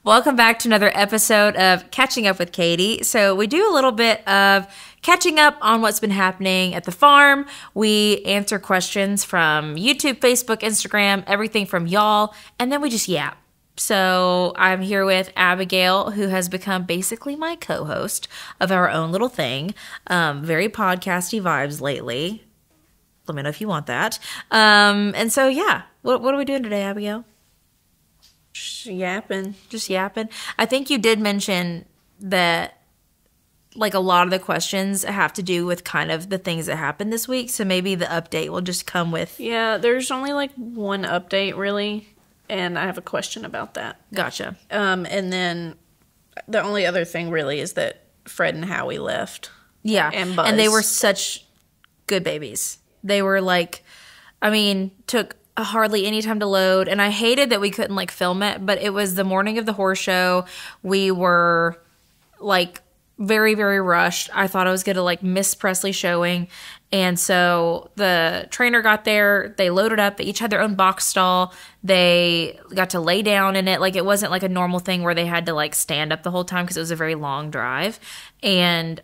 Welcome back to another episode of Catching Up with Katie. So we do a little bit of catching up on what's been happening at the farm. We answer questions from YouTube, Facebook, Instagram, everything from y'all, and then we just yap. So I'm here with Abigail, who has become basically my co-host of our own little thing. Very podcasty vibes lately. Let me know if you want that. And so, yeah. What are we doing today, Abigail? Just yapping. Just yapping. I think you did mention that, like, a lot of the questions have to do with kind of the things that happened this week. So maybe the update will just come with... Yeah, there's only, like, one update, really. And I have a question about that. Gotcha. And then the only other thing, really, is that Fred and Howie left. Yeah. And Buzz. And they were such good babies. They were, like... I mean, took... hardly any time to load, and I hated that we couldn't like film it, but it was the morning of the horse show. We were like very, very rushed. I thought I was gonna like miss Presley showing, and so the trainer got there, they loaded up, they each had their own box stall, they got to lay down in it. Like, it wasn't like a normal thing where they had to like stand up the whole time because it was a very long drive. And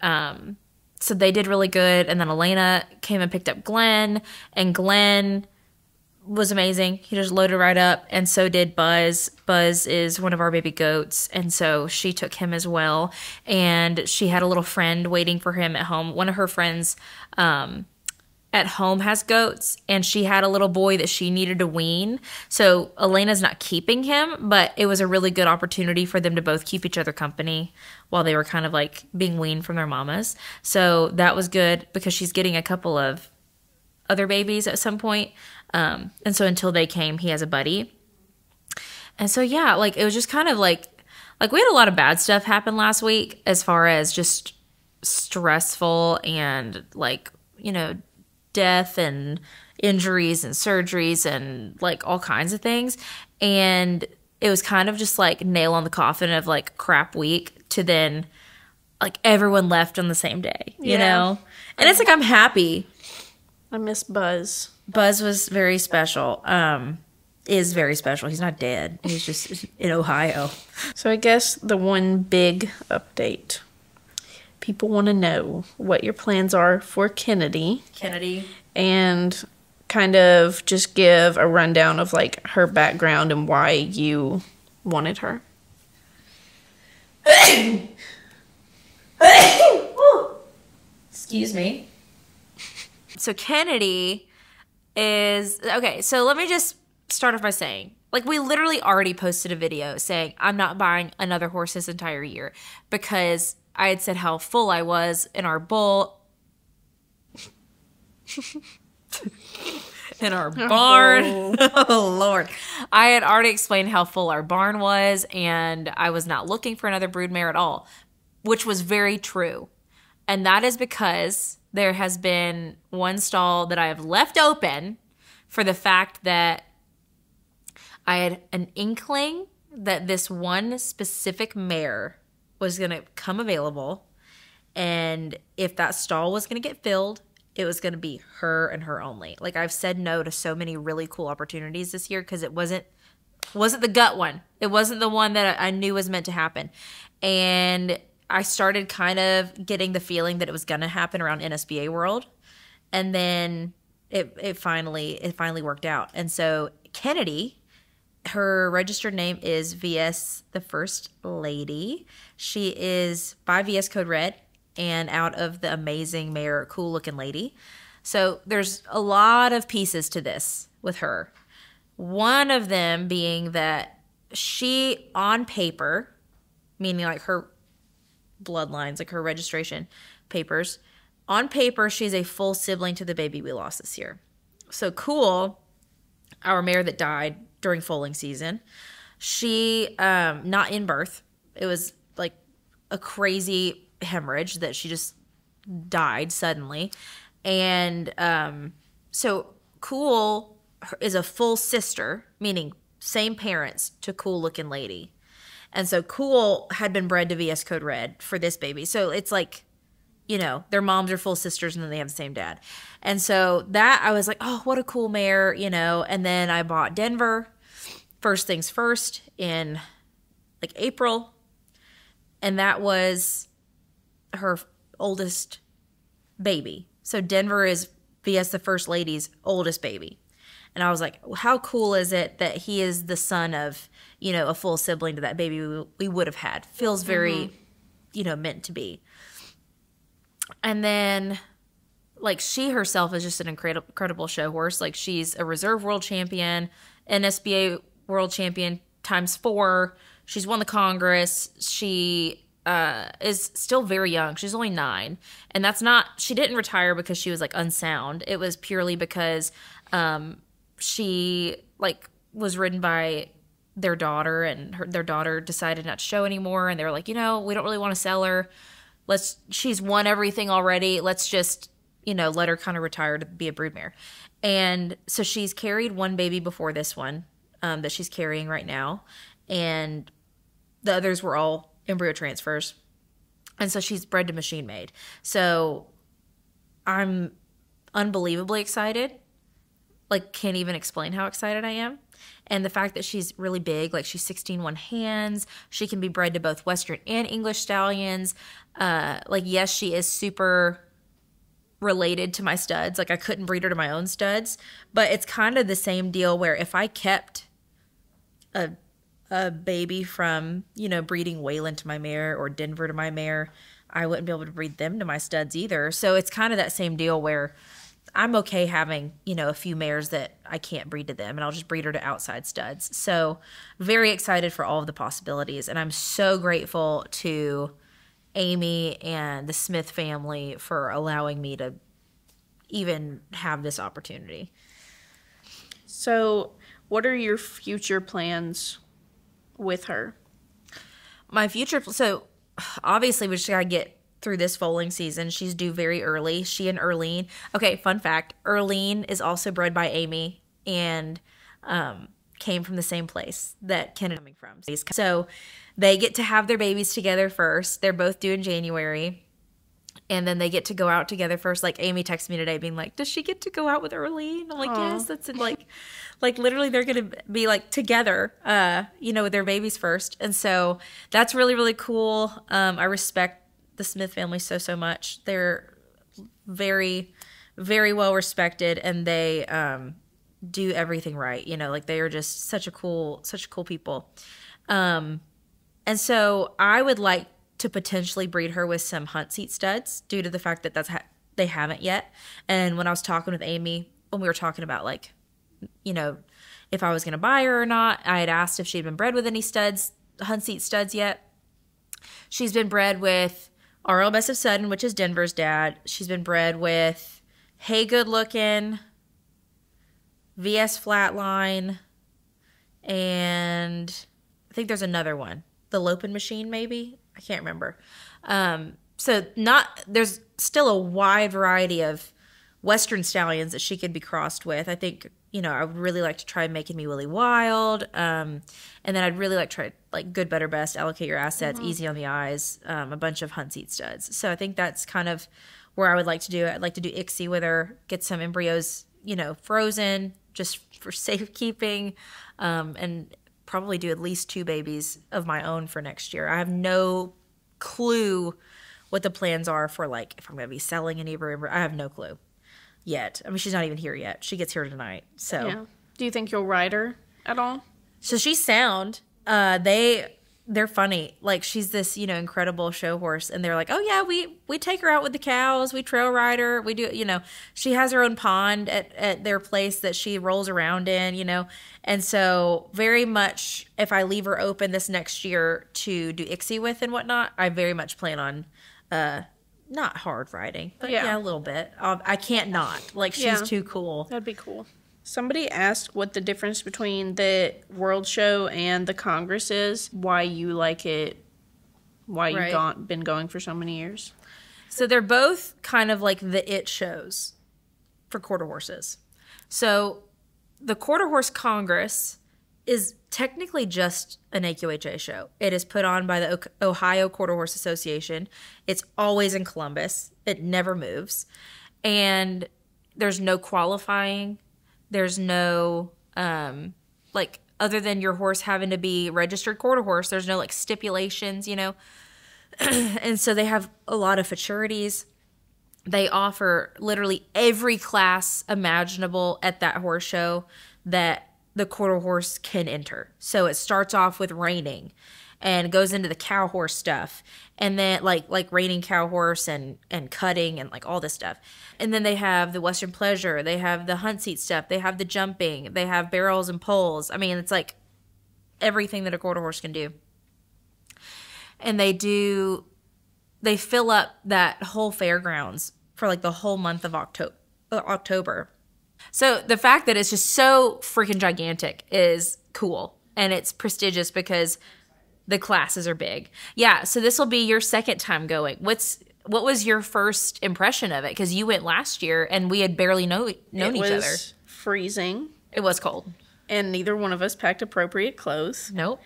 so they did really good. And then Elena came and picked up Glenn, and Glenn was amazing. He just loaded right up, and so did Buzz. Buzz is one of our baby goats, and so she took him as well. And she had a little friend waiting for him at home. One of her friends at home has goats, and she had a little boy that she needed to wean. So Elena's not keeping him, but it was a really good opportunity for them to both keep each other company while they were kind of like being weaned from their mamas. So that was good because she's getting a couple of other babies at some point. And so until they came, he has a buddy. And so, yeah, like, it was just kind of like we had a lot of bad stuff happen last week as far as just stressful and, like, you know, death and injuries and surgeries and, like, all kinds of things. And it was kind of just, like, nail on the coffin of, like, crap week to then, like, everyone left on the same day, you know? And it's like, I'm happy. I miss Buzz. Buzz was very special. Is very special. He's not dead. He's just in Ohio. So I guess the one big update. People want to know what your plans are for Kennedy. And kind of just give a rundown of, like, her background and why you wanted her. Excuse me. So Kennedy is... Okay, so let me just start off by saying, like, we literally already posted a video saying I'm not buying another horse this entire year because I had said how full I was in our bull... in our barn. Oh, Lord. I had already explained how full our barn was, and I was not looking for another broodmare at all, which was very true. And that is because there has been one stall that I have left open for the fact that I had an inkling that this one specific mare was going to come available. And if that stall was going to get filled, it was going to be her and her only. Like, I've said no to so many really cool opportunities this year because it wasn't the gut one. It wasn't the one that I knew was meant to happen. And I started kind of getting the feeling that it was going to happen around NSBA World. And then it finally worked out. And so Kennedy, her registered name is VS the First Lady. She is by VS Code Red and out of the amazing mare Cool Looking Lady. So there's a lot of pieces to this with her. One of them being that she, on paper, meaning like her bloodlines, like her registration papers, on paper, she's a full sibling to the baby we lost this year. So Cool, our mare that died during foaling season, she, not in birth, it was like a crazy hemorrhage that she just died suddenly. And so Cool is a full sister, meaning same parents to Cool Looking Lady. And so Cool had been bred to VS Code Red for this baby. So it's like, you know, their moms are full sisters and then they have the same dad. And so that, I was like, oh, what a cool mare, you know. And then I bought Denver, first things first, in like April, and that was her oldest baby. So Denver is VS the First Lady's oldest baby. And I was like, how cool is it that he is the son of, a full sibling to that baby we would have had. Feels very, meant to be. And then, like, she herself is just an incredible show horse. Like, she's a reserve world champion, NSBA world champion ×4. She's won the Congress. She is still very young. She's only 9. And she didn't retire because she was, like, unsound. It was purely because she, like, was ridden by their daughter, and their daughter decided not to show anymore. And they were like, we don't really want to sell her. She's won everything already. Let's just, let her kind of retire to be a broodmare. And so she's carried one baby before this one that she's carrying right now. And the others were all embryo transfers. And so she's bred to machine made. So I'm unbelievably excited. Like, can't even explain how excited I am. And the fact that she's really big, like she's 16 hands. She can be bred to both Western and English stallions. Yes, she is super related to my studs. Like, I couldn't breed her to my own studs. But it's kind of the same deal where if I kept a baby from, breeding Wayland to my mare or Denver to my mare, I wouldn't be able to breed them to my studs either. So it's kind of that same deal where I'm okay having, a few mares that I can't breed to them, and I'll just breed her to outside studs. So very excited for all of the possibilities. And I'm so grateful to Amy and the Smith family for allowing me to even have this opportunity. So what are your future plans with her? My future, so obviously we just got to get through this foaling season. She's due very early. She and Erlene. Okay, fun fact. Erlene is also bred by Amy and came from the same place that Kennedy coming from. So they get to have their babies together first. They're both due in January. And then they get to go out together first. Like, Amy texted me today being like, does she get to go out with Erlene? I'm like, Aww. yes. That's like literally they're going to be like together, with their babies first. And so that's really, really cool. I respect the Smith family so much. They're very, very well respected, and they do everything right. They are just such cool people. And so I would like to potentially breed her with some hunt seat studs due to the fact that they haven't yet. And when I was talking with Amy, when we were talking about if I was going to buy her or not, I had asked if she'd been bred with any hunt seat studs yet. She's been bred with RL Best of Sudden, which is Denver's dad. She's been bred with Hey Good Looking, VS Flatline, and I think there's another one. The Lopin Machine, maybe? I can't remember. There's still a wide variety of Western stallions that she could be crossed with. I think, I would really like to try Making Me Willie Wild. And then I'd really like to try Good, Better, Best, Allocate Your Assets, Easy on the Eyes, a bunch of hunt seat studs. So I think that's kind of where I would like to do it. I'd like to do ICSI with her, get some embryos, frozen just for safekeeping, and probably do at least 2 babies of my own for next year. I have no clue what the plans are for if I'm going to be selling any of her. I have no clue yet. I mean, she's not even here yet. She gets here tonight. So, yeah. Do you think you'll ride her at all? So she's sound. They're funny. She's this, incredible show horse, and they're like, oh yeah, we take her out with the cows. We trail ride her. We do, she has her own pond at their place that she rolls around in, and so very much if I leave her open this next year to do ICSI with and whatnot, I very much plan on, not hard riding, but yeah a little bit. I can't not. She's too cool. That'd be cool. Somebody asked what the difference between the World Show and the Congress is, why you like it, why you've been going for so many years. So they're both kind of like the it shows for quarter horses. So the Quarter Horse Congress is technically just an AQHA show. It is put on by the Ohio Quarter Horse Association. It's always in Columbus. It never moves. And there's no qualifying. There's no, other than your horse having to be registered quarter horse. There's no like stipulations, and so they have a lot of futurities. They offer literally every class imaginable at that horse show that the quarter horse can enter. So it starts off with reining and goes into the cow horse stuff, and then like reining cow horse and cutting and like all this stuff. And then they have the Western Pleasure, they have the hunt seat stuff, they have the jumping, they have barrels and poles. I mean, it's like everything that a quarter horse can do. And they fill up that whole fairgrounds for like the whole month of October. So the fact that it's just so freaking gigantic is cool, and it's prestigious because the classes are big. Yeah, so this will be your second time going. What was your first impression of it? Because you went last year, and we had barely known each other. It was freezing. It was cold. And neither one of us packed appropriate clothes. Nope.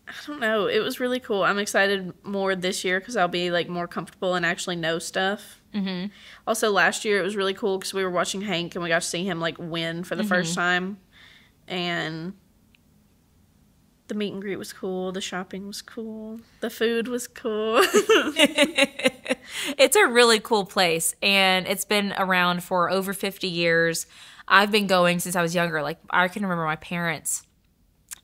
I don't know. It was really cool. I'm excited more this year because I'll be like more comfortable and actually know stuff. Mm-hmm. Also, last year it was really cool because we were watching Hank and we got to see him like win for the first time. And the meet and greet was cool. The shopping was cool. The food was cool. It's a really cool place, and it's been around for over 50 years. I've been going since I was younger. Like, I can remember my parents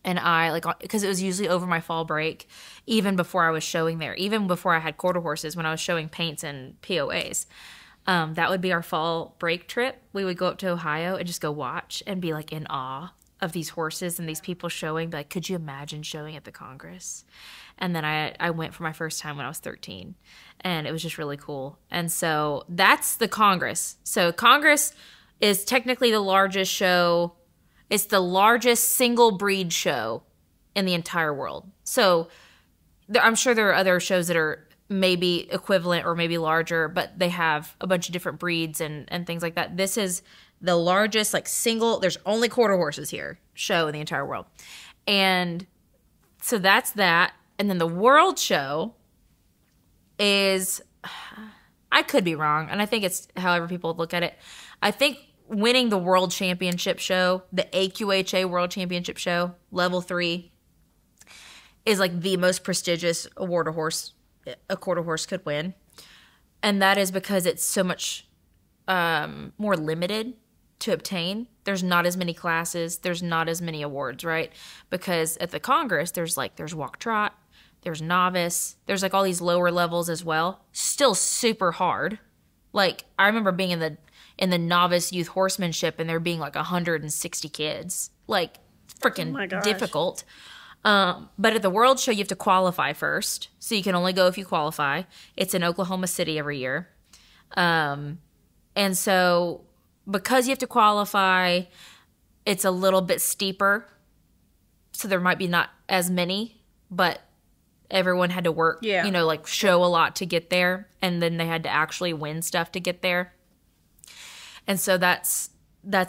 and I, like, because it was usually over my fall break, even before I was showing there, even before I had quarter horses, when I was showing paints and POAs. That would be our fall break trip. We would go up to Ohio and just go watch and be like in awe of these horses and these people showing. Like, could you imagine showing at the Congress? And then I went for my first time when I was 13, and it was just really cool. And so that's the Congress. So Congress is technically the largest show. It's the largest single breed show in the entire world. So I'm sure there are other shows that are maybe equivalent or maybe larger, but they have a bunch of different breeds and things like that. This is the largest, like, single, there's only quarter horses here, show in the entire world. And so that's that. And then the world show is, I could be wrong, and I think it's however people look at it. I think winning the world championship show, the AQHA world championship show, level 3, is like the most prestigious award a quarter horse could win. And that is because it's so much more limited to obtain. There's not as many classes. There's not as many awards, right? Because at the Congress, there's walk trot, there's novice, there's like all these lower levels as well. Still super hard. Like, I remember being in the novice youth horsemanship and there being like 160 kids. Like, freaking difficult. But at the World Show, you have to qualify first. So you can only go if you qualify. It's in Oklahoma City every year. And so because you have to qualify, it's a little bit steeper. So there might be not as many, but everyone had to work, like show a lot to get there. And then they had to actually win stuff to get there. And so that's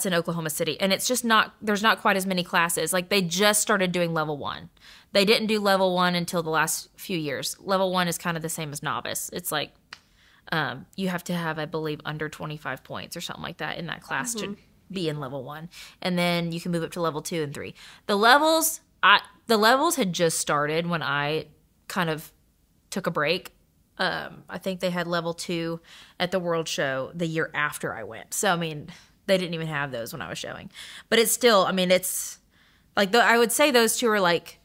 in Oklahoma City. And it's just there's not quite as many classes. Like, they just started doing level 1. They didn't do level 1 until the last few years. Level 1 is kind of the same as novice. It's like you have to have, I believe, under 25 points or something like that in that class to be in level 1. And then you can move up to level 2 and 3. The levels had just started when I kind of took a break. I think they had level 2 at the World Show the year after I went. So, I mean, they didn't even have those when I was showing. But it's still, I mean, it's like, I would say those two are like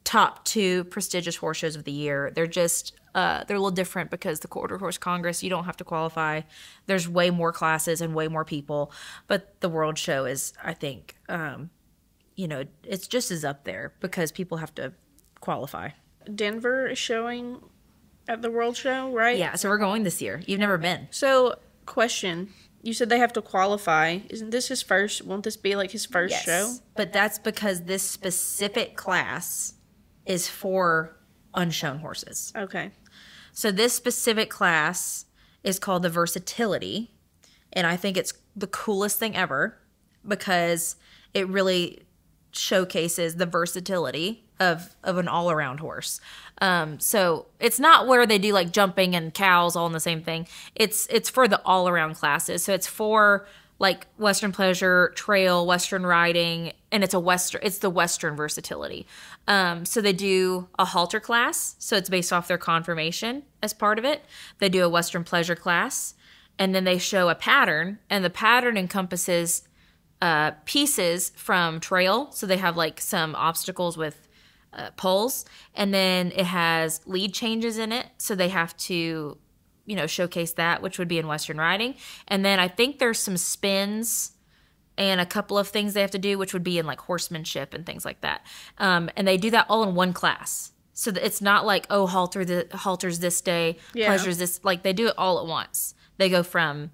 top 2 prestigious horse shows of the year. They're just, they're a little different because the Quarter Horse Congress, you don't have to qualify. There's way more classes and way more people. But the World Show is, I think, it's just as up there because people have to qualify. Denver is showing at the World Show, right? Yeah, so we're going this year. You've never been. So, question. You said they have to qualify. Isn't this his first? Won't this be like his first show? But that's because this specific class is for unshown horses. Okay. So this specific class is called the Versatility. And I think it's the coolest thing ever because it really showcases the versatility of an all-around horse. So it's not where they do like jumping and cows all in the same thing. It's for the all-around classes. So it's for like Western Pleasure, Trail, Western Riding, and it's the Western versatility. So they do a halter class, so it's based off their conformation as part of it. They do a Western Pleasure class, and then they show a pattern, and the pattern encompasses pieces from Trail. So they have like some obstacles with poles, and then it has lead changes in it, so they have to showcase that, which would be in Western Riding. And then I think there's some spins and a couple of things they have to do, which would be in like horsemanship and things like that. And they do that all in one class. So that it's not like, oh, halters this day, pleasures this. Like they do it all at once. They go from,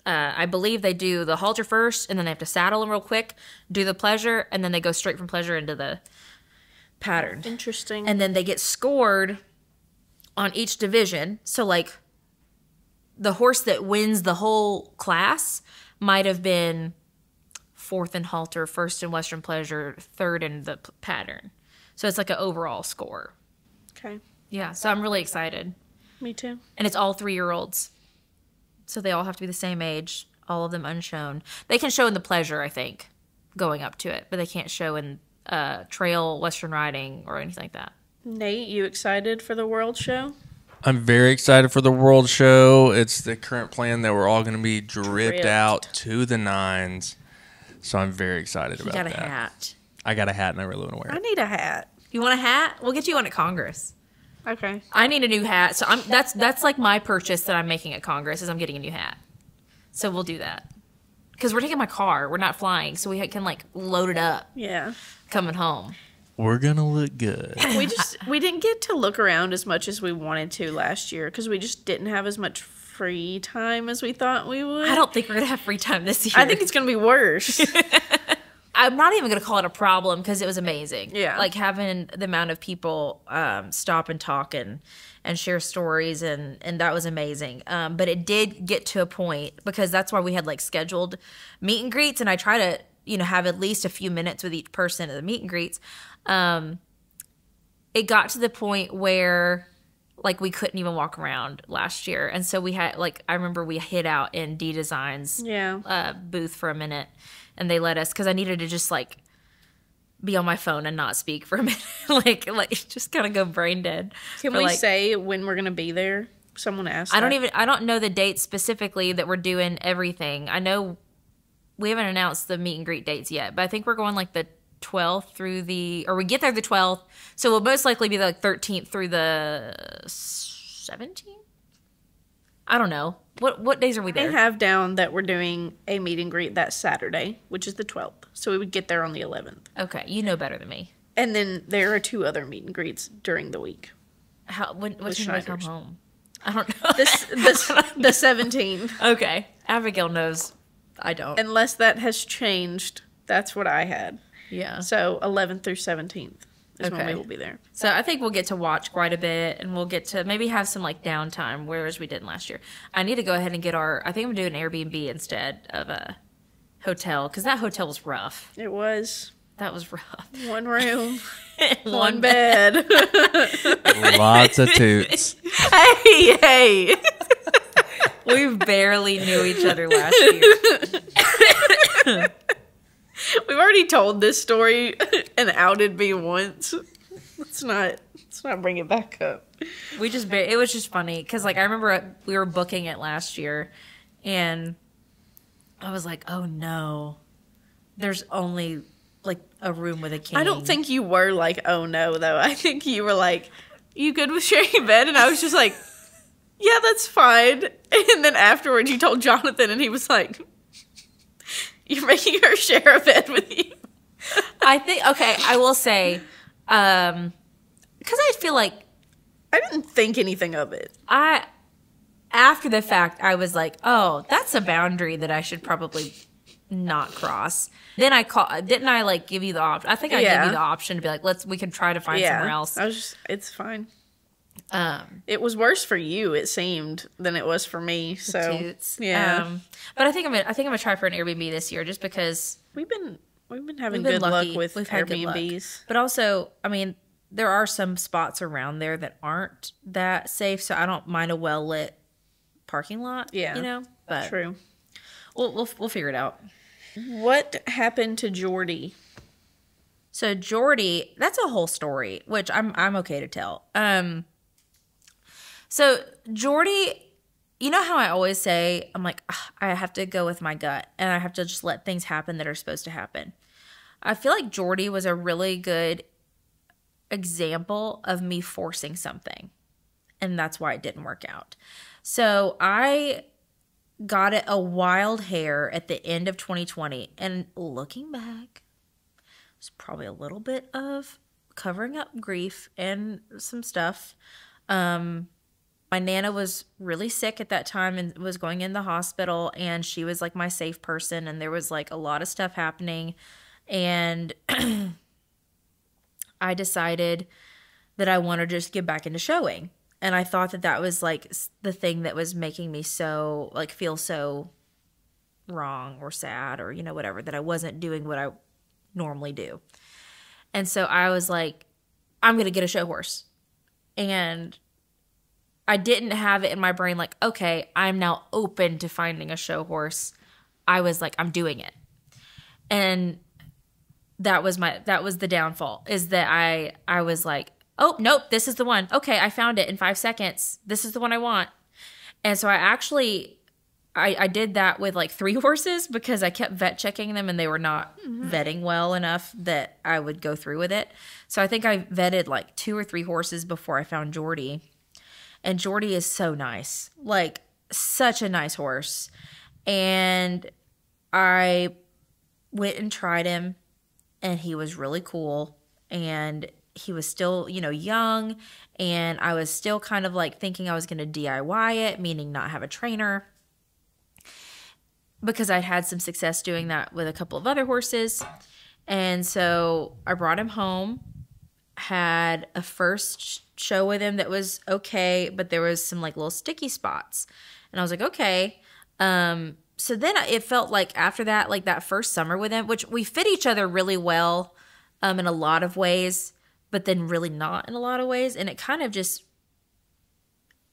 I believe they do the halter first, and then they have to saddle them real quick, do the pleasure, and then they go straight from pleasure into the pattern. Interesting. And then they get scored on each division. So like, the horse that wins the whole class might have been 4th in halter, 1st in Western Pleasure, 3rd in the pattern. So it's like an overall score. Okay. Yeah, so I'm really excited. Me too. And it's all 3-year-olds. So they all have to be the same age, all of them unshown. They can show in the Pleasure, I think, going up to it, but they can't show in Trail, Western Riding, or anything like that. Nate, you excited for the World Show? I'm very excited for the World Show. It's the current plan that we're all going to be dripped out to the nines. So I'm very excited about that. You got a hat. I got a hat and I really want to wear it. I need a hat. You want a hat? We'll get you one at Congress. Okay. I need a new hat. So that's like my purchase that I'm making at Congress is I'm getting a new hat. So we'll do that. Because we're taking my car. We're not flying. So we can like load it up. Yeah. Coming home. We're going to look good. We didn't get to look around as much as we wanted to last year because we just didn't have as much free time as we thought we would. I don't think we're going to have free time this year. I think it's going to be worse. I'm not even going to call it a problem because it was amazing. Yeah. Like having the amount of people stop and talk and share stories and that was amazing. But it did get to a point because that's why we had like scheduled meet and greets, and I try to have at least a few minutes with each person at the meet and greets. It got to the point where like we couldn't even walk around last year. And so we had I remember we hid out in D Design's booth for a minute, and they let us, cause I needed to just like be on my phone and not speak for a minute. like just kind of go brain dead. Can we say when we're going to be there? Someone asked. I don't know the date specifically that we're doing everything. I know we haven't announced the meet and greet dates yet, but I think we're going like the 12th through we get there the 12th. So we'll most likely be the 13th through the 17th. I don't know. What days are we there? They have down that we're doing a meet and greet that Saturday, which is the 12th. So we would get there on the 11th. Okay, you know better than me. And then there are 2 other meet and greets during the week. What time do I come home? I don't know. The 17th. Okay, Abigail knows. I don't. Unless that has changed, that's what I had. Yeah. So 11th through 17th is when we will be there. So I think we'll get to watch quite a bit, and we'll get to maybe have some like downtime, whereas we didn't last year. I need to go ahead and get I think I'm doing an Airbnb instead of a hotel, because that hotel was rough. It was. That was rough. 1 room, 1 bed. Lots of toots. Hey. We barely knew each other last year. We've already told this story and outed me once. Let's not bring it back up. It was just funny because like I remember we were booking it last year, and I was like, oh no, there's only like a room with a king. I don't think you were like, oh no, though. I think you were like, you good with sharing a bed? And I was just like, yeah, that's fine. And then afterwards you told Jonathan, and he was like, you're making her share a bed with you. I think, okay, I will say, because I feel like I didn't think anything of it. After the fact, I was like, oh, that's a boundary that I should probably not cross. Then didn't I like give you the option? I think I gave you the option to be like, we can try to find somewhere else. It's fine. It was worse for you, it seemed, than it was for me. So toots. Yeah. But I think I'm gonna try for an Airbnb this year, just because we've been having good luck with Airbnbs. But also, I mean, there are some spots around there that aren't that safe, so I don't mind a well lit parking lot. Yeah, but true. We'll figure it out. What happened to Jordy? So Jordy, that's a whole story, which I'm okay to tell. So Jordy, you know how I always say, I'm like, I have to go with my gut and I have to just let things happen that are supposed to happen. I feel like Jordy was a really good example of me forcing something. And that's why it didn't work out. So I got it a wild hair at the end of 2020. And looking back, it's probably a little bit of covering up grief and some stuff. My Nana was really sick at that time and was going in the hospital, and she was like my safe person, and there was like a lot of stuff happening. And I decided that I wanted to just get back into showing. And I thought that that was like the thing that was making me so like feel so wrong or sad or, you know, whatever, that I wasn't doing what I normally do. And so I was like, I'm going to get a show horse. And I didn't have it in my brain like, okay, I'm now open to finding a show horse. I was like, I'm doing it. And that was the downfall, is that I was like, oh, nope, this is the one. Okay, I found it in 5 seconds. This is the one I want. And so I did that with like 3 horses because I kept vet checking them and they were not vetting well enough that I would go through with it. So I think I vetted like 2 or 3 horses before I found Jordy. And Jordy is so nice, like such a nice horse. And I went and tried him, and he was really cool. And he was still, you know, young. And I was still kind of like thinking I was going to DIY it, meaning not have a trainer, because I'd had some success doing that with a couple of other horses. And so I brought him home, had a first show with him that was okay, but there was some like little sticky spots. And I was like, okay. So then it felt like after that, like that first summer with him, which we fit each other really well in a lot of ways, but then really not in a lot of ways. And it kind of just,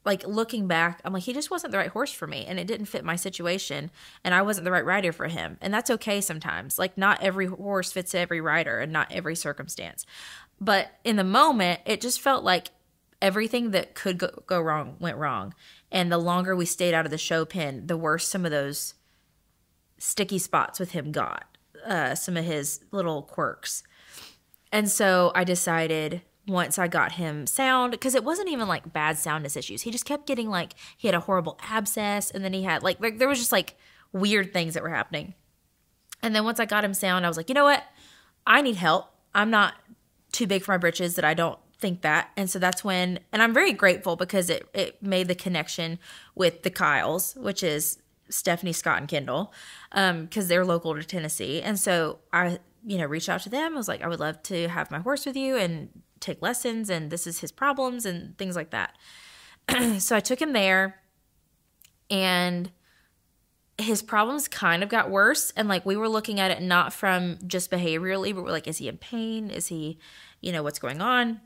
like looking back, I'm like, he just wasn't the right horse for me, and it didn't fit my situation, and I wasn't the right rider for him. And that's okay sometimes. Like not every horse fits every rider and not every circumstance. But in the moment, it just felt like everything that could go wrong went wrong. And the longer we stayed out of the show pen, the worse some of those sticky spots with him got, some of his little quirks. And so I decided, once I got him sound, because it wasn't even like bad soundness issues. He just kept getting like, he had a horrible abscess, and then he had like there was just like weird things that were happening. And then once I got him sound, I was like, you know what? I need help. I'm not too big for my britches that I don't think that. And so that's when, and I'm very grateful because it made the connection with the Kyles, which is Stephanie, Scott, and Kendall, because they're local to Tennessee. And so I, you know, reached out to them. I was like, I would love to have my horse with you and take lessons, and this is his problems and things like that. So I took him there, and his problems kind of got worse. And like, we were looking at it not from just behaviorally, but we're like, is he in pain? Is he, you know, what's going on?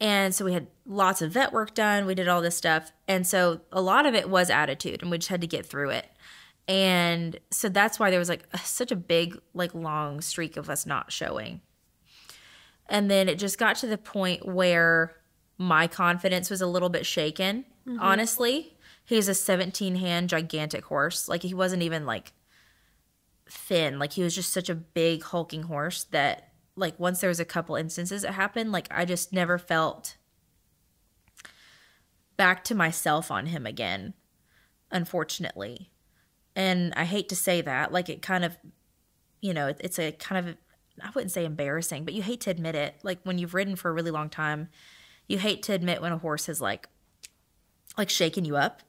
And so we had lots of vet work done. We did all this stuff. And so a lot of it was attitude, and we just had to get through it. And so that's why there was like such a big, like long streak of us not showing. And then it just got to the point where my confidence was a little bit shaken, honestly. He's a 17-hand gigantic horse. Like, he wasn't even like thin. Like, he was just such a big hulking horse that, like, once there was a couple instances that happened, like, I just never felt back to myself on him again, unfortunately. And I hate to say that. Like, it kind of, you know, it's a kind of, I wouldn't say embarrassing, but you hate to admit it. Like, when you've ridden for a really long time, you hate to admit when a horse has like shaken you up.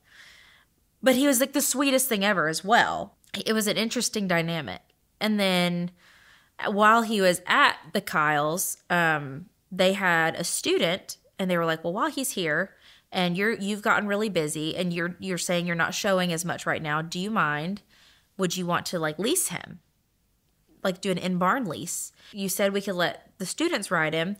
But he was like the sweetest thing ever as well. It was an interesting dynamic. And then while he was at the Kyles, they had a student, and they were like, well, while he's here and you've gotten really busy and you're saying you're not showing as much right now, do you mind? Would you want to like lease him? Like do an in-barn lease. You said we could let the students ride him.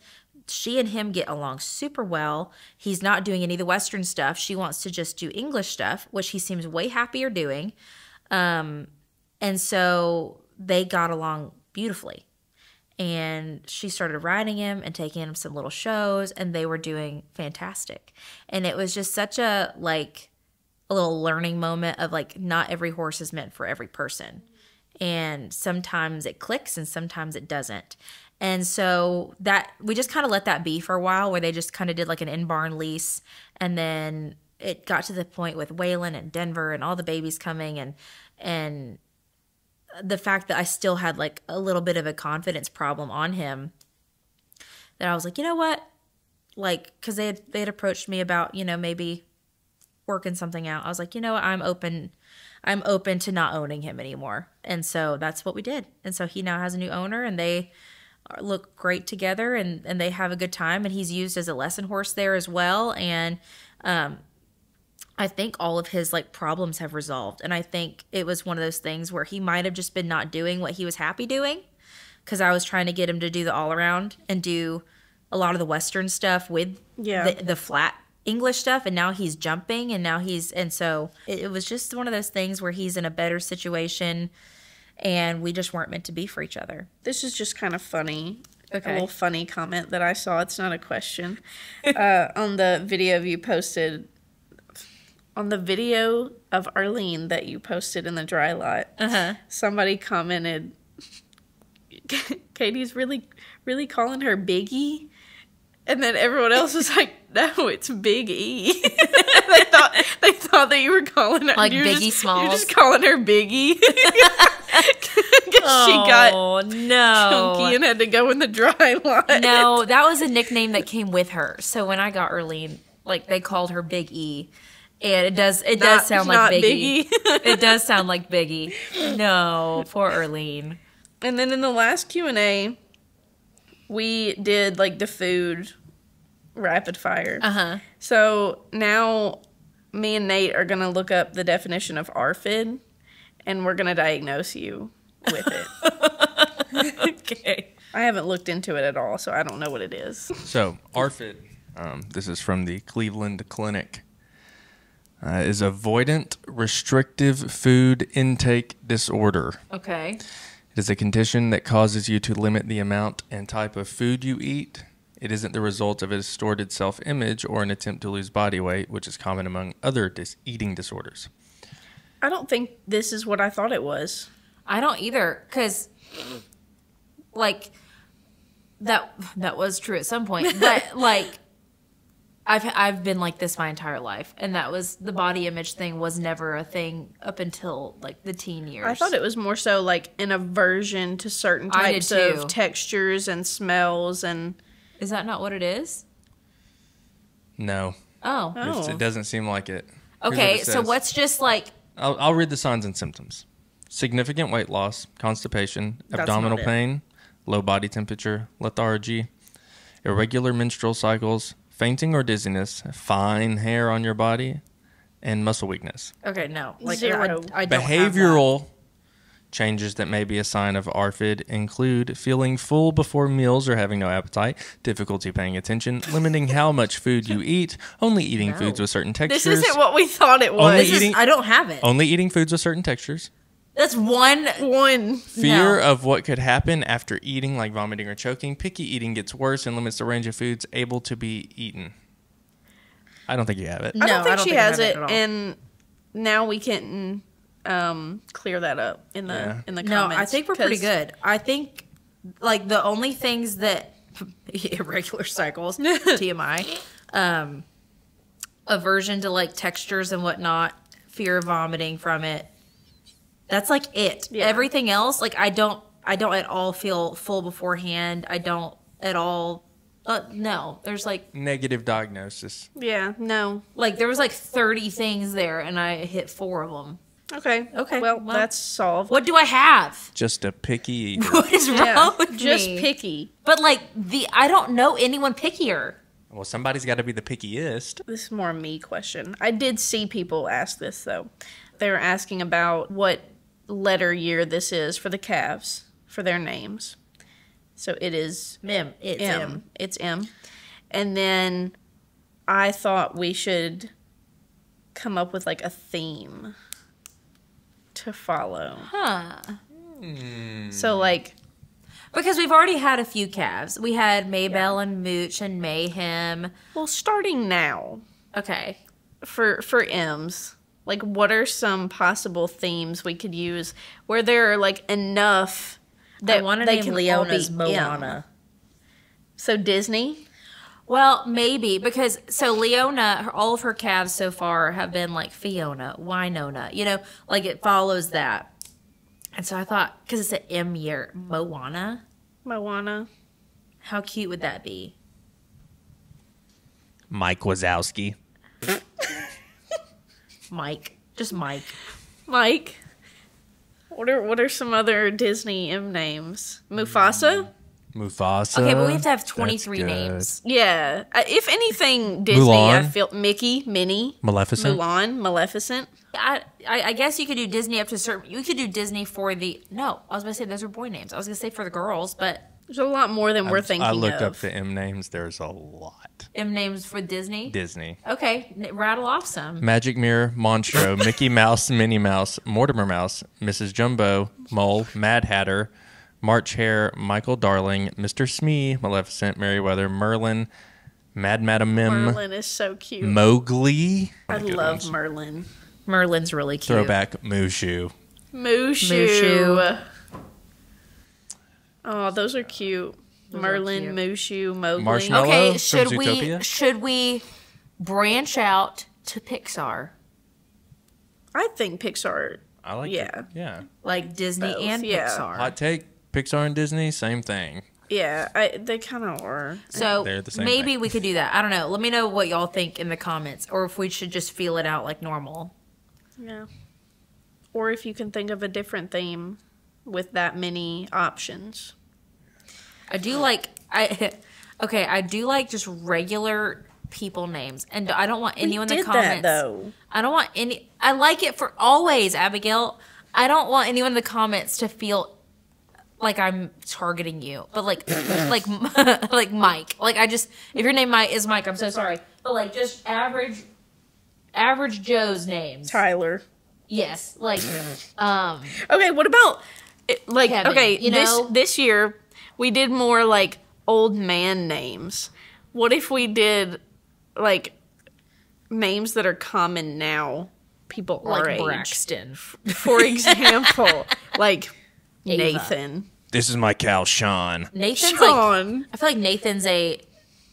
She and him get along super well. He's not doing any of the Western stuff. She wants to just do English stuff, which he seems way happier doing. And so they got along beautifully. And she started riding him and taking him some little shows, and they were doing fantastic. And it was just such a little learning moment of like, not every horse is meant for every person. And sometimes it clicks and sometimes it doesn't. And so that we just kind of let that be for a while, where they just kind of did like an in-barn lease. And then it got to the point with Waylon and Denver and all the babies coming, and the fact that I still had like a little bit of a confidence problem on him, that I was like, you know what? Like, because they had approached me about, maybe working something out. I was like, you know what? I'm open to not owning him anymore. And so that's what we did. And so he now has a new owner, and they look great together, and they have a good time, and he's used as a lesson horse there as well. And I think all of his like problems have resolved. And I think it was one of those things where he might have just been not doing what he was happy doing, because I was trying to get him to do the all around and do a lot of the Western stuff with the flat English stuff. And now he's jumping, and so it was just one of those things where he's in a better situation, and we just weren't meant to be for each other. This is just kind of funny. Okay. A little funny comment that I saw. It's not a question. On the video you posted, on the video of Arlene that you posted in the dry lot, somebody commented, Katie's really, really calling her Biggie. And then everyone else was like, no, it's Big E. they thought that you were calling her. Like Biggie Smalls. You're just calling her Biggie. She got chunky and had to go in the dry lot. No, that was a nickname that came with her. So when I got Arlene, like, they called her Big E. And it does sound like Biggie. It does sound like Biggie. No, poor Arlene. And then in the last Q&A, we did like the food rapid fire. So now me and Nate are going to look up the definition of ARFID, and we're going to diagnose you with it. Okay. I haven't looked into it at all, so I don't know what it is. So ARFID, this is from the Cleveland Clinic, is avoidant restrictive food intake disorder. Okay. It is a condition that causes you to limit the amount and type of food you eat. It isn't the result of a distorted self-image or an attempt to lose body weight, which is common among other eating disorders. I don't think this is what I thought it was. I don't either, because, like, that was true at some point. But, like, I've been like this my entire life, and that was the body image thing was never a thing up until like the teen years. I thought it was more so like an aversion to certain types of textures and smells. And is that not what it is? No. Oh. It doesn't seem like it. Okay, so what's just like... I'll read the signs and symptoms. Significant weight loss, constipation, abdominal pain, low body temperature, lethargy, irregular menstrual cycles, fainting or dizziness, fine hair on your body, and muscle weakness. Okay, no. Like, Zero. I don't Behavioral changes that may be a sign of ARFID include feeling full before meals or having no appetite, difficulty paying attention, limiting how much food you eat, only eating foods with certain textures. This isn't what we thought it was. I don't have it. Only eating foods with certain textures. That's one. Fear of what could happen after eating, like vomiting or choking. Picky eating gets worse and limits the range of foods able to be eaten. I don't think you have it. I don't think she has it, and now we can clear that up in the comments. No, I think we're pretty good. I think like the only things that irregular cycles, TMI, aversion to like textures and whatnot, fear of vomiting from it. That's like it. Yeah. Everything else, like I don't at all feel full beforehand. I don't at all. No, there's like negative diagnosis. Yeah, no. Like there was like 30 things there, and I hit 4 of them. Okay. Well, that's solved. What do I have? Just a picky eater. What is wrong with me? Just picky. But like I don't know anyone pickier. Well, somebody's got to be the pickiest. This is more a me question. I did see people ask this though. They were asking about what letter year this is for the calves, for their names. So it is M. It's M. It's M. And then I thought we should come up with like a theme to follow. Huh. So, like... Because we've already had a few calves. We had Maybelle and Mooch and Mayhem. Well, starting now. Okay. For M's, like, what are some possible themes we could use where there are, like, enough that I want to they name can Leona's all be Moana. So Disney? Well, maybe, because, so Leona, all of her calves so far have been like Fiona, Winona, you know, like it follows that. And so I thought, because it's an M year, Moana, how cute would that be? Mike Wazowski. Mike. Just Mike. Mike? What are some other Disney M names? Mufasa? Mufasa. Okay, but we have to have 23 names. Yeah. If anything, Disney, Mulan. I feel... Mickey, Minnie. Maleficent. Mulan, Maleficent. I guess you could do Disney up to a certain... You could do Disney for the... No, I was going to say those are boy names. I was going to say for the girls, but... There's a lot more than we're thinking I looked of. up the M names. There's a lot. M names for Disney? Disney. Okay, rattle off some. Magic Mirror, Monstro, Mickey Mouse, Minnie Mouse, Mortimer Mouse, Mrs. Jumbo, Mole, Mad Hatter, March Hare, Michael Darling, Mr. Smee, Maleficent, Merryweather, Merlin, Mad Madam Mim, Merlin is so cute. Mowgli. I Good love ones. Merlin. Merlin's really cute. Throwback Mushu. Mushu. Oh, those are cute. Those Merlin, are Mushu, Mowgli. Marshmallow. Okay, from Zootopia? should we branch out to Pixar? I think Pixar. I like Yeah. it. Yeah. Like Disney Both, and yeah. Pixar. Hot take. Pixar and Disney, same thing. Yeah, they kind of are. So They're the same maybe thing. we could do that. I don't know. Let me know what y'all think in the comments, or if we should just feel it out like normal. Yeah. Or if you can think of a different theme with that many options. I do like I do like just regular people names, and I don't want anyone in the comments. That, though. I don't want any. I like it for always, Abigail. I don't want anyone in the comments to feel like I'm targeting you, but like like Mike. Like I just, if your name is Mike, I'm so sorry, but like just average Joe's names. Tyler. Yes, like Okay, what about like Kevin, okay, you know? this year we did more like old man names. What if we did like names that are common now, people our like age? Braxton. For example, like Ava. Nathan. This is my cow, Sean. Nathan's Sean. like, I feel like Nathan's a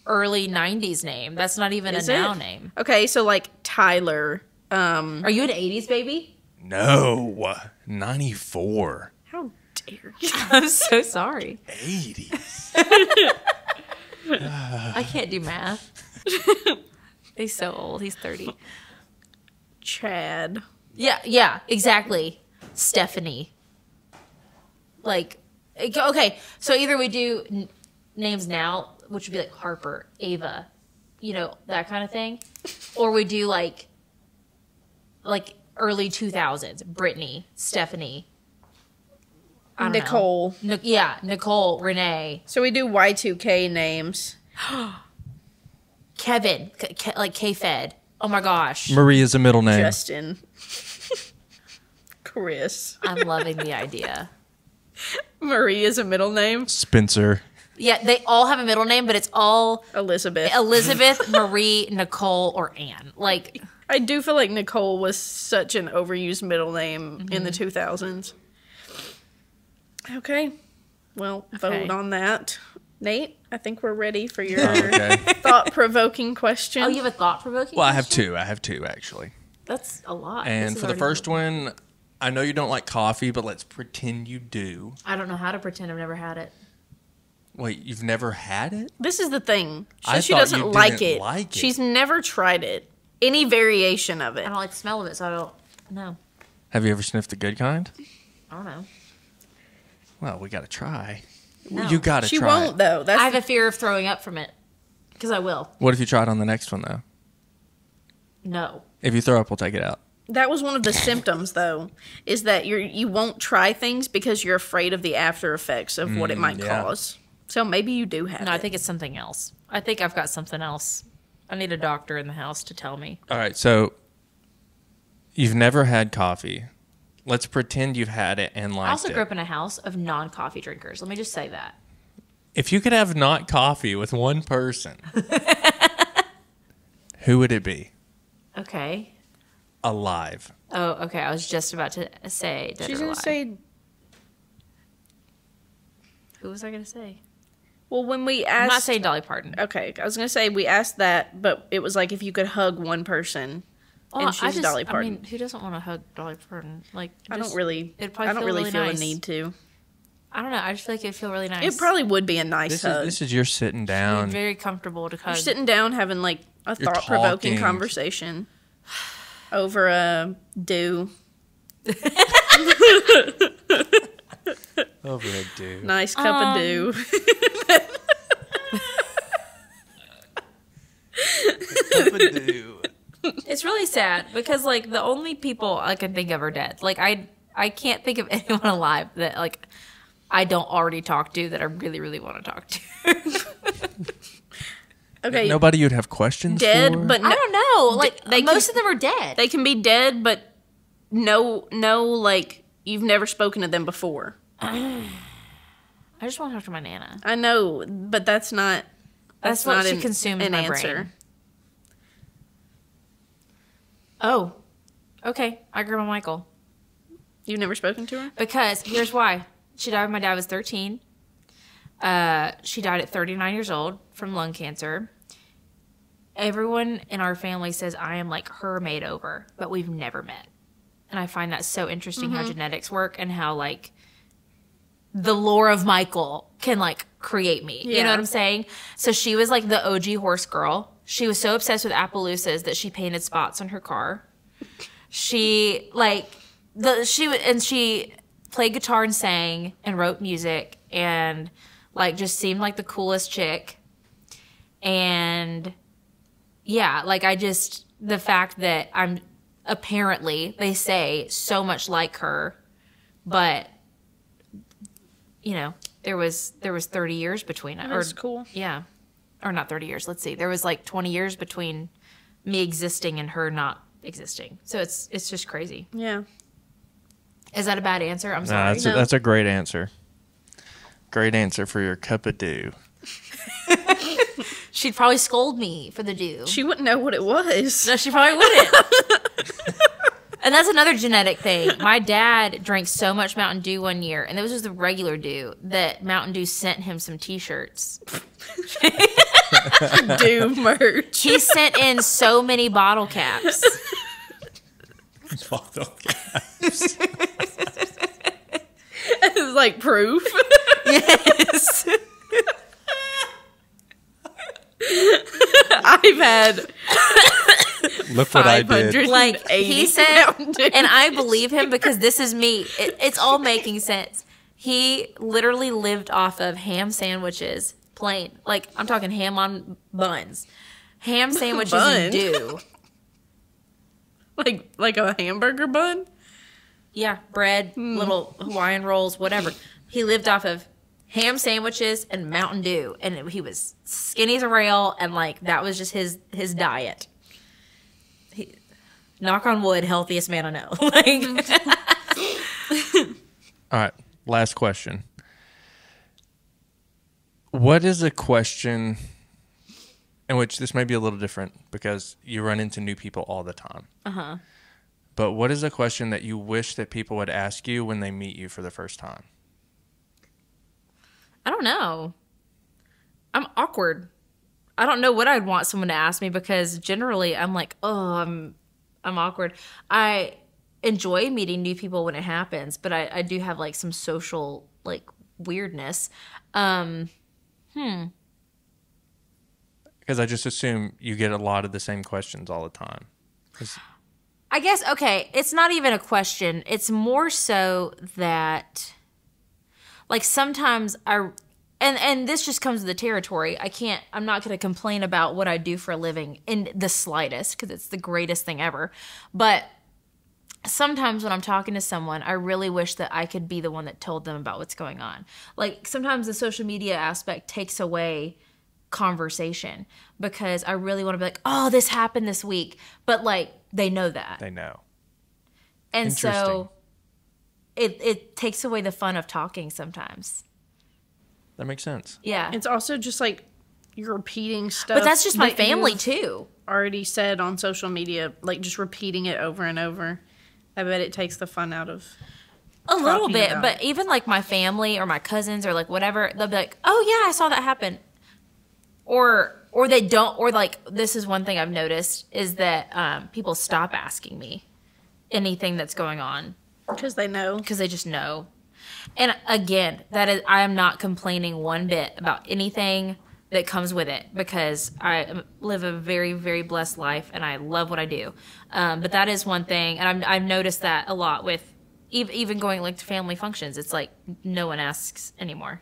early 90s name. That's not even Is a it? now name. Okay, so like Tyler. Are you an 80s baby? No. 94. How dare you? I'm so sorry. 80s. I can't do math. He's so old. He's 30. Chad. Yeah, exactly. Stephanie. Like, okay, so either we do names now, which would be like Harper, Ava, you know, that kind of thing, or we do like early 2000s, Brittany, Stephanie, I don't Nicole. know. Nicole, Renee, So we do Y2K names. Kevin, like K-Fed. Oh my gosh. Marie is a middle name. Justin. Chris. I'm loving the idea. Marie is a middle name. Spencer. Yeah, they all have a middle name, but it's all Elizabeth. Elizabeth, Marie, Nicole, or Anne. Like, I do feel like Nicole was such an overused middle name in the 2000s. Okay. Well, vote on that. Nate, I think we're ready for your Okay. thought-provoking question. oh, you have a thought-provoking Well, I have question? two. I have two, actually. That's a lot. And This is for the already- first one, I know you don't like coffee, but let's pretend you do. I don't know how to pretend I've never had it. Wait, you've never had it? This is the thing. She I says she thought doesn't you like didn't it. like it. She's never tried it. Any variation of it. I don't like the smell of it, so I don't know. Have you ever sniffed the good kind? I don't know. Well, we got to try. No. You got to She try won't, it. though. That's I have a fear of throwing up from it. Because I will. What if you try it on the next one, though? No. If you throw up, we'll take it out. That was one of the symptoms, though, is that you won't try things because you're afraid of the after effects of what it might yeah. cause. So maybe you do have No, it. I think it's something else. I think I've got something else. I need a doctor in the house to tell me. All right, so you've never had coffee. let's pretend you've had it and liked it. I also grew up in a house of non-coffee drinkers. Let me just say that. If you could have not coffee with one person, who would it be? Okay. Alive. Oh, okay. I was just about to say dead She's or going to alive. say... Who was I going to say? Well, when we asked... I'm not saying Dolly Parton. Okay, I was going to say we asked that, but it was like if you could hug one person, and she's Dolly Parton. I mean, who doesn't want to hug Dolly Parton? Like, I don't really nice. feel a need to. I don't know. I just feel like it'd feel really nice. It probably would be a nice hug. This is you're sitting down. Very comfortable to hug. You're sitting down having like a thought-provoking conversation over a dew. Over a dew. Nice cup of dew. Cup of dew. It's really sad because like the only people I can think of are dead. Like I can't think of anyone alive that like I don't already talk to that I really, really want to talk to. Okay. Nobody you'd have questions dead, for? but I don't know. Like most of them are dead. They can be dead, but no, like you've never spoken to them before. I just want to talk to my Nana. I know, but that's not. That's what she consumes my brain. Oh, okay. I Grandma Michael. You've never spoken to her? Because here's why. She died when my dad was 13. She died at 39 years old from lung cancer. Everyone in our family says I am like her made over, but we've never met. And I find that so interesting how genetics work and how like the lore of Michael can like create me. Yeah. You know what I'm saying? So she was like the OG horse girl. She was so obsessed with Appaloosas that she painted spots on her car. She she played guitar and sang and wrote music and like just seemed like the coolest chick. And yeah, like the fact that I'm apparently, they say, so much like her, but you know, there was 30 years between us. That's cool. Yeah. Or not 30 years. Let's see. There was like 20 years between me existing and her not existing. So it's just crazy. Yeah. Is that a bad answer? I'm sorry. That's a great answer. Great answer for your cup of dew. She'd probably scold me for the dew. She wouldn't know what it was. No, she probably wouldn't. And that's another genetic thing. My dad drank so much Mountain Dew one year, and it was just the regular Dew, that Mountain Dew sent him some T-shirts. Dew merch. He sent in so many bottle caps. Bottle caps. It was like proof. Yes. I've had Look what I did. Like he said, and I believe him because this is me. It's all making sense. He literally lived off of ham sandwiches, plain. Like I'm talking ham on buns, ham sandwiches and dew. Like a hamburger bun? Yeah, bread, little Hawaiian rolls, whatever. He lived off of ham sandwiches and Mountain Dew, and he was skinny as a rail, and like that was just his diet. Knock on wood, healthiest man I know. All right, last question. What is a question in which this may be a little different because you run into new people all the time? Uh-huh. But what is a question that you wish that people would ask you when they meet you for the first time? I don't know. I'm awkward. I don't know what I'd want someone to ask me because generally I'm like, oh, I'm awkward. I enjoy meeting new people when it happens, but I do have like some social like weirdness. Because I just assume you get a lot of the same questions all the time. I guess, okay, it's not even a question. It's more so that, like, sometimes and this just comes with the territory. I'm not going to complain about what I do for a living in the slightest because it's the greatest thing ever. But sometimes when I'm talking to someone, I really wish that I could be the one that told them about what's going on. Like, sometimes the social media aspect takes away conversation because I really want to be like, oh, this happened this week. But, like, they know that. They know. And so it takes away the fun of talking sometimes. That makes sense. Yeah. It's also just like you're repeating stuff. But that's just my that family you've too. already said on social media, like just repeating it over and over. I bet it takes the fun out of A little talking bit, about but even like my family or my cousins or like whatever, they'll be like, "Oh yeah, I saw that happen," or they don't, or like this is one thing I've noticed is that people stop asking me anything that's going on because they know. because they just know. And again, that is, I am not complaining one bit about anything that comes with it because I live a very, very blessed life and I love what I do. But that is one thing, and I've noticed that a lot with even going like to family functions. It's like no one asks anymore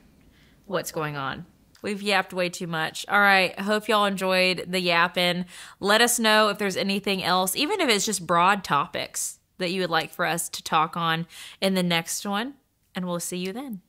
what's going on. We've yapped way too much. All right, I hope y'all enjoyed the yapping. Let us know if there's anything else, even if it's just broad topics that you would like for us to talk on in the next one. And we'll see you then.